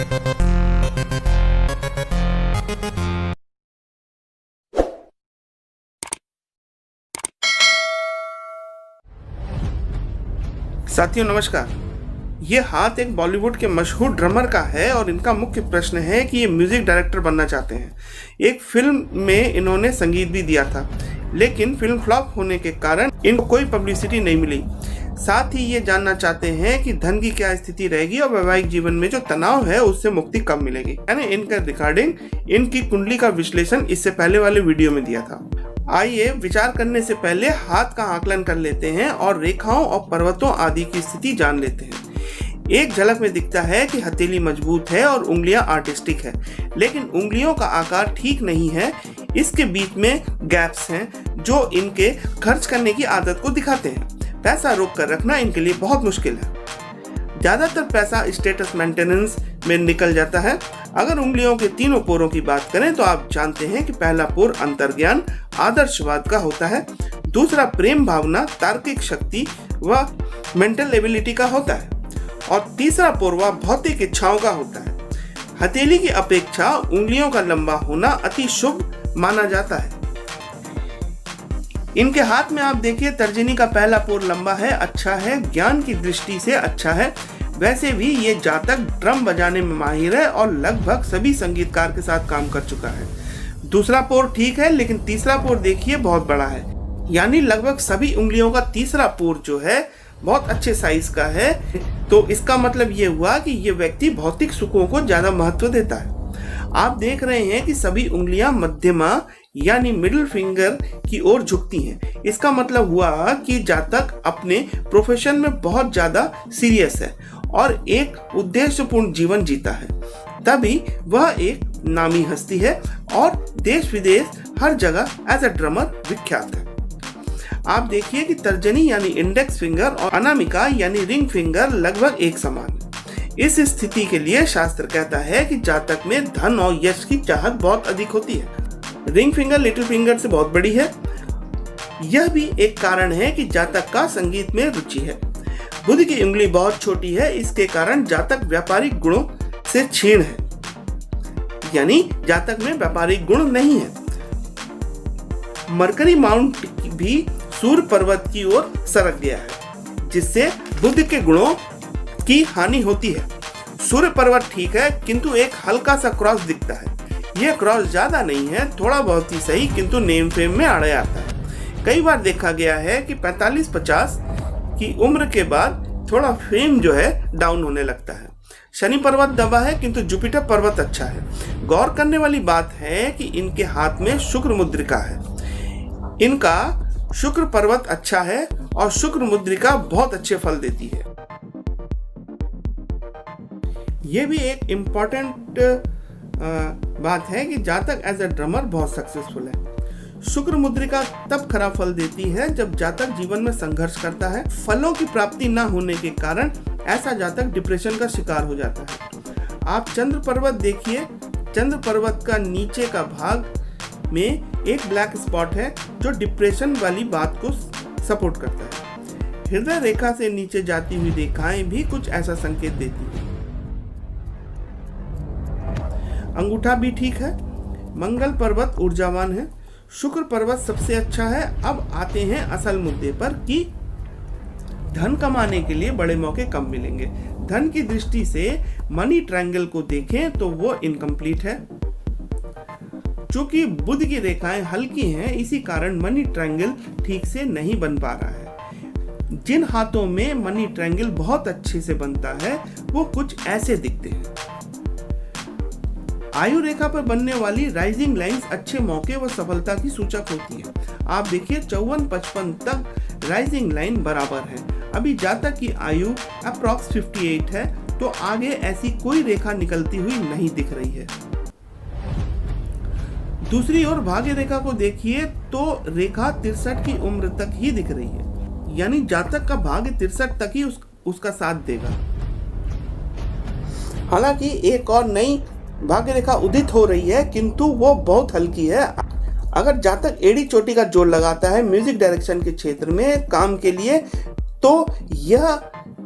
साथियों नमस्कार। ये हाथ एक बॉलीवुड के मशहूर ड्रमर का है और इनका मुख्य प्रश्न है कि ये म्यूजिक डायरेक्टर बनना चाहते हैं। एक फिल्म में इन्होंने संगीत भी दिया था, लेकिन फिल्म फ्लॉप होने के कारण इनको कोई पब्लिसिटी नहीं मिली। साथ ही ये जानना चाहते हैं कि धन की क्या स्थिति रहेगी और वैवाहिक जीवन में जो तनाव है उससे मुक्ति कब मिलेगी। मैंने इनका रिकॉर्डिंग, इनकी कुंडली का विश्लेषण इससे पहले वाले वीडियो में दिया था। आइए विचार करने से पहले हाथ का आकलन कर लेते हैं और रेखाओं और पर्वतों आदि की स्थिति जान लेते हैं। एक झलक में दिखता है कि हथेली मजबूत है और उंगलियां आर्टिस्टिक है, लेकिन उंगलियों का आकार ठीक नहीं है। इसके बीच में गैप्स हैं जो इनके खर्च करने की आदत को दिखाते हैं। पैसा रोक कर रखना इनके लिए बहुत मुश्किल है। ज्यादातर पैसा स्टेटस मेंटेनेंस में निकल जाता है। अगर उंगलियों के तीनों पोरों की बात करें तो आप जानते हैं कि पहला पोर अंतर्ज्ञान आदर्शवाद का होता है, दूसरा प्रेम भावना तार्किक शक्ति व मेंटल एबिलिटी का होता है और तीसरा पोर व भौतिक इच्छाओं का होता है। हथेली की अपेक्षा उंगलियों का लंबा होना अति शुभ माना जाता है। इनके हाथ में आप देखिए, तर्जनी का पहला पोर लंबा है, अच्छा है, ज्ञान की दृष्टि से अच्छा है। वैसे भी ये जातक ड्रम बजाने में माहिर है और लगभग सभी संगीतकार के साथ काम कर चुका है। दूसरा पोर ठीक है, लेकिन तीसरा पोर देखिए बहुत बड़ा है, यानी लगभग सभी उंगलियों का तीसरा पोर जो है बहुत अच्छे साइज का है। तो इसका मतलब ये हुआ कि ये व्यक्ति भौतिक सुखों को ज्यादा महत्व देता है। आप देख रहे हैं कि सभी उंगलियां मध्यमा यानी मिडिल फिंगर की ओर झुकती हैं। इसका मतलब हुआ कि जातक अपने प्रोफेशन में बहुत ज्यादा सीरियस है और एक उद्देश्यपूर्ण जीवन जीता है, तभी वह एक नामी हस्ती है और देश विदेश हर जगह एज अ ड्रमर विख्यात है। आप देखिए कि तर्जनी यानी इंडेक्स फिंगर और अनामिका यानी रिंग फिंगर लगभग एक समान है। इस स्थिति के लिए शास्त्र कहता है कि जातक में धन और यश की चाहत बहुत अधिक होती है। रिंग फिंगर लिटिल फिंगर से बहुत बड़ी है। यह भी एक कारण है कि जातक का संगीत में रुचि है। बुध की उंगली बहुत छोटी है, इसके कारण जातक व्यापारिक गुणों से क्षीण है, यानी जातक में व्यापारिक गुण नहीं है। मरकरी माउंट भी सूर्य पर्वत की ओर सरक गया है, जिससे बुध के गुणों की हानि होती है। सूर्य पर्वत ठीक है, किंतु एक हल्का सा क्रॉस दिखता है। यह क्रॉस ज्यादा नहीं है, थोड़ा बहुत ही सही, किंतु नेम फेम में आड़े आता है। कई बार देखा गया है कि 45-50 की उम्र के बाद थोड़ा फेम जो है डाउन होने लगता है। शनि पर्वत दबा है, किंतु जुपिटर पर्वत अच्छा है। गौर करने वाली बात है कि इनके हाथ में शुक्र मुद्रिका है। इनका शुक्र पर्वत अच्छा है और शुक्र मुद्रिका बहुत अच्छे फल देती है। यह भी एक इम्पॉर्टेंट बात है कि जातक एज अ ड्रमर बहुत सक्सेसफुल है। शुक्र मुद्रिका तब खराब फल देती है जब जातक जीवन में संघर्ष करता है। फलों की प्राप्ति न होने के कारण ऐसा जातक डिप्रेशन का शिकार हो जाता है। आप चंद्र पर्वत देखिए, चंद्र पर्वत का नीचे का भाग में एक ब्लैक स्पॉट है जो डिप्रेशन वाली बात को सपोर्ट करता है। हृदय रेखा से नीचे जाती हुई रेखाएं भी कुछ ऐसा संकेत देती है। अंगूठा भी ठीक है। मंगल पर्वत ऊर्जावान है। शुक्र पर्वत सबसे अच्छा है। अब आते हैं असल मुद्दे पर कि धन कमाने के लिए बड़े मौके कब मिलेंगे। धन की दृष्टि से मनी ट्रायंगल को देखें तो वो इनकम्प्लीट है। चूंकि बुध की रेखाएं हल्की हैं, इसी कारण मनी ट्रायंगल ठीक से नहीं बन पा रहा है। जिन हाथों में मनी ट्रायंगल बहुत अच्छे से बनता है वो कुछ ऐसे दिखते हैं। आयु रेखा पर बनने वाली राइजिंग लाइंस अच्छे मौके व सफलता की सूचक होती है। आप देखिए 54-55 तक राइजिंग लाइन बराबर है। अभी जातक की आयु अप्रॉक्स 58 है, तो आगे ऐसी कोई रेखा निकलती हुई नहीं दिख रही है। दूसरी ओर भाग्य रेखा को देखिए तो रेखा 63 की उम्र तक ही दिख रही है, यानी जातक का भाग्य 63 तक ही उसका साथ देगा। हालांकि एक और नई भाग्य रेखा उदित हो रही है, किंतु वो बहुत हल्की है। अगर जातक एड़ी चोटी का जोड़ लगाता है म्यूजिक डायरेक्शन के क्षेत्र में काम के लिए, तो यह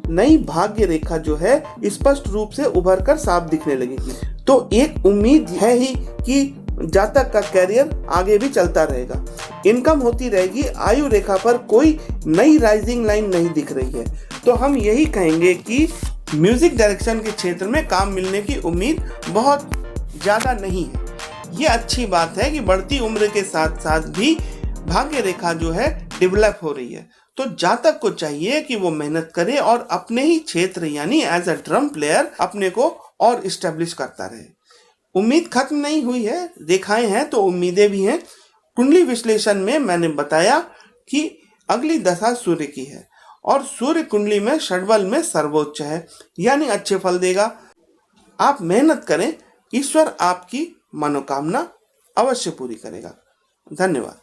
नई भाग्य रेखा जो है स्पष्ट रूप से उभर कर साफ दिखने लगेगी। तो एक उम्मीद है ही कि जातक का करियर आगे भी चलता रहेगा, इनकम होती रहेगी। आयु रेखा पर कोई नई राइजिंग लाइन नहीं दिख रही है, तो हम यही कहेंगे कि म्यूजिक डायरेक्शन के क्षेत्र में काम मिलने की उम्मीद बहुत ज़्यादा नहीं है। ये अच्छी बात है कि बढ़ती उम्र के साथ साथ भी भाग्य रेखा जो है डेवलप हो रही है। तो जातक को चाहिए कि वो मेहनत करे और अपने ही क्षेत्र यानी एज अ ड्रम प्लेयर अपने को और इस्टेब्लिश करता रहे। उम्मीद खत्म नहीं हुई है, रेखाएं हैं तो उम्मीदें भी हैं। कुंडली विश्लेषण में मैंने बताया कि अगली दशा सूर्य की है और सूर्य कुंडली में षड्बल में सर्वोच्च है, यानी अच्छे फल देगा। आप मेहनत करें, ईश्वर आपकी मनोकामना अवश्य पूरी करेगा। धन्यवाद।